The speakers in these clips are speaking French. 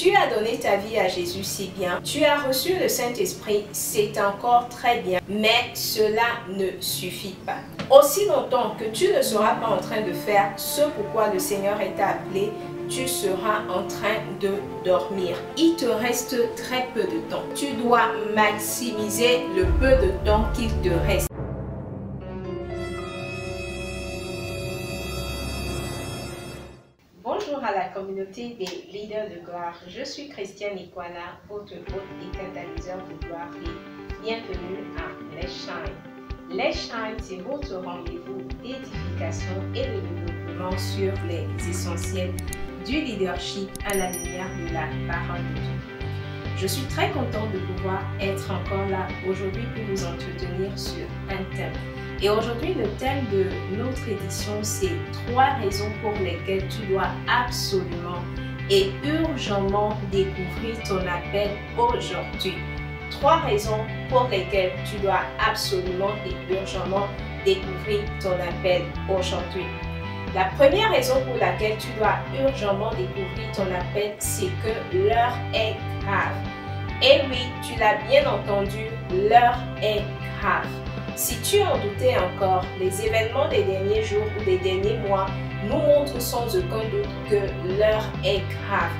Tu as donné ta vie à Jésus, si bien. Tu as reçu le Saint-Esprit, c'est encore très bien. Mais cela ne suffit pas. Aussi longtemps que tu ne seras pas en train de faire ce pourquoi le Seigneur t'a appelé, tu seras en train de dormir. Il te reste très peu de temps. Tu dois maximiser le peu de temps qu'il te reste. Bonjour à la communauté des leaders de gloire. Je suis Christiane Ikwana, votre hôte et catalyseur de gloire et bienvenue à Les Shine. Les Shine, c'est votre rendez-vous d'édification et de développement sur les essentiels du leadership à la lumière de la parole de Dieu. Je suis très contente de pouvoir être encore là aujourd'hui pour vous entretenir sur un thème. Et aujourd'hui, le thème de notre édition, c'est 3 raisons pour lesquelles tu dois absolument et urgemment découvrir ton appel aujourd'hui. 3 raisons pour lesquelles tu dois absolument et urgemment découvrir ton appel aujourd'hui. La première raison pour laquelle tu dois urgemment découvrir ton appel, c'est que l'heure est grave. Et oui, tu l'as bien entendu, l'heure est grave. Si tu en doutais encore, les événements des derniers jours ou des derniers mois nous montrent sans aucun doute que l'heure est grave.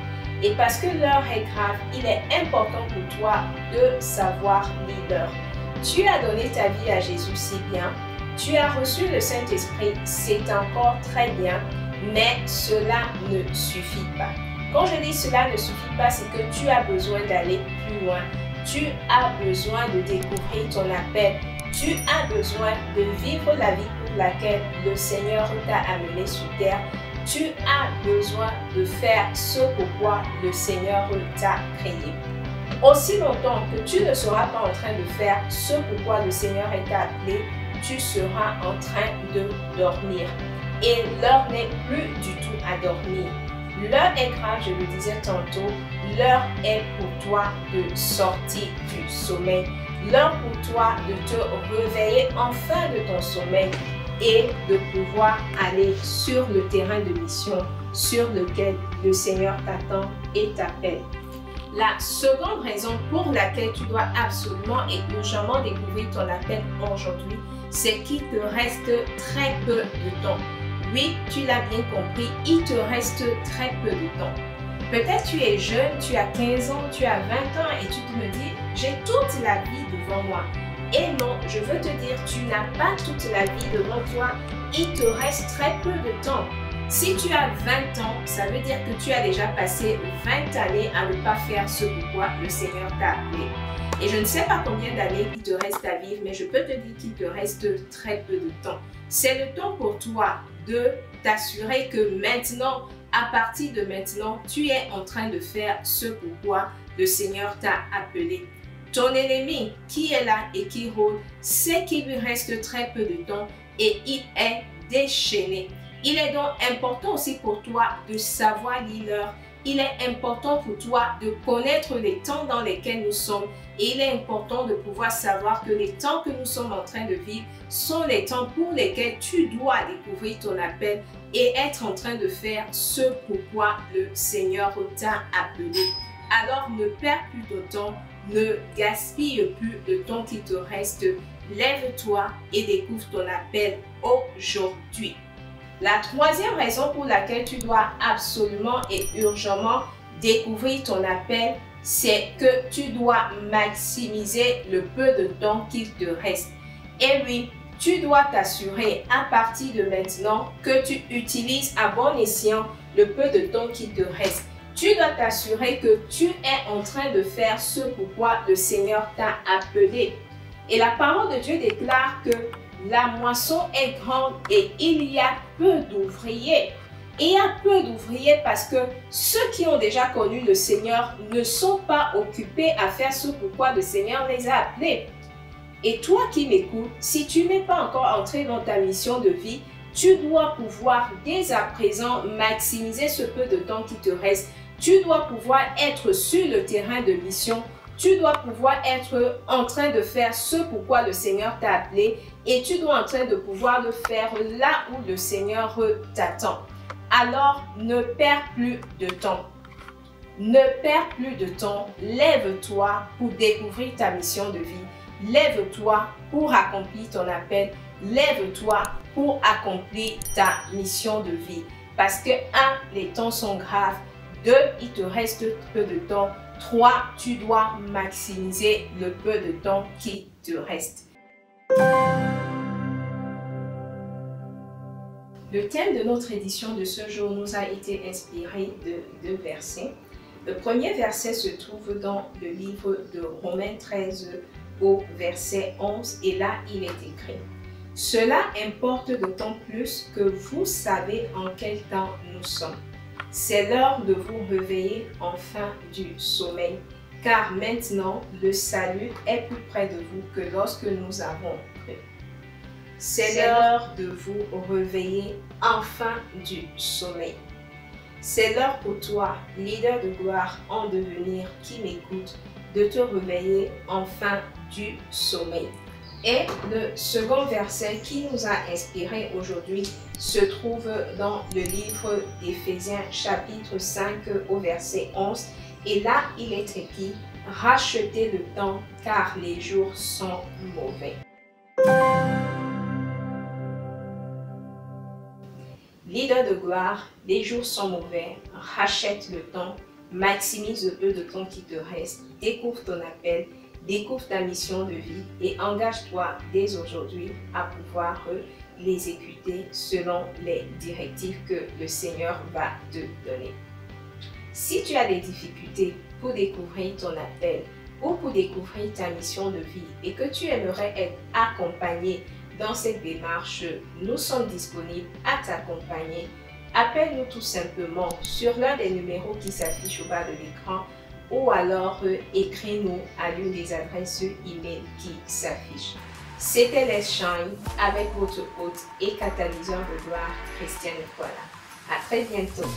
Et parce que l'heure est grave, il est important pour toi de savoir l'heure. Tu as donné ta vie à Jésus, si bien. Tu as reçu le Saint-Esprit, c'est encore très bien, mais cela ne suffit pas. Quand je dis cela ne suffit pas, c'est que tu as besoin d'aller plus loin. Tu as besoin de découvrir ton appel. Tu as besoin de vivre la vie pour laquelle le Seigneur t'a amené sur terre. Tu as besoin de faire ce pourquoi le Seigneur t'a créé. Aussi longtemps que tu ne seras pas en train de faire ce pourquoi le Seigneur t'a appelé, tu seras en train de dormir. Et l'heure n'est plus du tout à dormir. L'heure est grave, je le disais tantôt. L'heure est pour toi de sortir du sommeil. L'heure pour toi de te réveiller enfin de ton sommeil et de pouvoir aller sur le terrain de mission sur lequel le Seigneur t'attend et t'appelle. La seconde raison pour laquelle tu dois absolument et urgemment découvrir ton appel aujourd'hui, c'est qu'il te reste très peu de temps. Oui, tu l'as bien compris, il te reste très peu de temps. Peut-être tu es jeune, tu as 15 ans, tu as 20 ans et tu te me dis, j'ai toute la vie devant moi. Et non, je veux te dire, tu n'as pas toute la vie devant toi, il te reste très peu de temps. Si tu as 20 ans, ça veut dire que tu as déjà passé 20 années à ne pas faire ce pourquoi le Seigneur t'a appelé. Et je ne sais pas combien d'années il te reste à vivre, mais je peux te dire qu'il te reste très peu de temps. C'est le temps pour toi de t'assurer que maintenant, à partir de maintenant, tu es en train de faire ce pourquoi le Seigneur t'a appelé. Ton ennemi qui est là et qui rôde, sait qu'il lui reste très peu de temps et il est déchaîné. Il est donc important aussi pour toi de savoir l'heure. Il est important pour toi de connaître les temps dans lesquels nous sommes et il est important de pouvoir savoir que les temps que nous sommes en train de vivre sont les temps pour lesquels tu dois découvrir ton appel et être en train de faire ce pourquoi le Seigneur t'a appelé. Alors ne perds plus de temps, ne gaspille plus le temps qui te reste. Lève-toi et découvre ton appel aujourd'hui. La troisième raison pour laquelle tu dois absolument et urgemment découvrir ton appel, c'est que tu dois maximiser le peu de temps qu'il te reste. Et oui, tu dois t'assurer à partir de maintenant que tu utilises à bon escient le peu de temps qu'il te reste. Tu dois t'assurer que tu es en train de faire ce pourquoi le Seigneur t'a appelé. Et la parole de Dieu déclare que la moisson est grande et il y a peu d'ouvriers. Et il y a peu d'ouvriers parce que ceux qui ont déjà connu le Seigneur ne sont pas occupés à faire ce pourquoi le Seigneur les a appelés. Et toi qui m'écoutes, si tu n'es pas encore entré dans ta mission de vie, tu dois pouvoir dès à présent maximiser ce peu de temps qui te reste. Tu dois pouvoir être sur le terrain de mission. Tu dois pouvoir être en train de faire ce pourquoi le Seigneur t'a appelé et tu dois en train de pouvoir le faire là où le Seigneur t'attend. Alors, ne perds plus de temps. Ne perds plus de temps, lève-toi pour découvrir ta mission de vie. Lève-toi pour accomplir ton appel. Lève-toi pour accomplir ta mission de vie. Parce que 1, les temps sont graves. 2, il te reste peu de temps. 3, tu dois maximiser le peu de temps qui te reste. Le thème de notre édition de ce jour nous a été inspiré de 2 versets. Le premier verset se trouve dans le livre de Romains 13 au verset 11 et là il est écrit: Cela importe d'autant plus que vous savez en quel temps nous sommes. C'est l'heure de vous réveiller enfin du sommeil, car maintenant le salut est plus près de vous que lorsque nous avons cru. C'est l'heure de vous réveiller enfin du sommeil. C'est l'heure pour toi, leader de gloire en devenir qui m'écoute, de te réveiller enfin du sommeil. Et le second verset qui nous a inspiré aujourd'hui se trouve dans le livre d'Éphésiens chapitre 5 au verset 11. Et là, il est écrit: Rachetez le temps car les jours sont mauvais. Leader de gloire, les jours sont mauvais, rachète le temps, maximise le peu de temps qui te reste, découvre ton appel, découvre ta mission de vie et engage-toi dès aujourd'hui à pouvoir les exécuter selon les directives que le Seigneur va te donner. Si tu as des difficultés pour découvrir ton appel ou pour découvrir ta mission de vie et que tu aimerais être accompagné dans cette démarche, nous sommes disponibles à t'accompagner. Appelle-nous tout simplement sur l'un des numéros qui s'affichent au bas de l'écran ou alors écris-nous à l'une des adresses email qui s'affichent. C'était Let's Shine avec votre hôte et catalyseur de gloire, Christiane Nicolas. À très bientôt.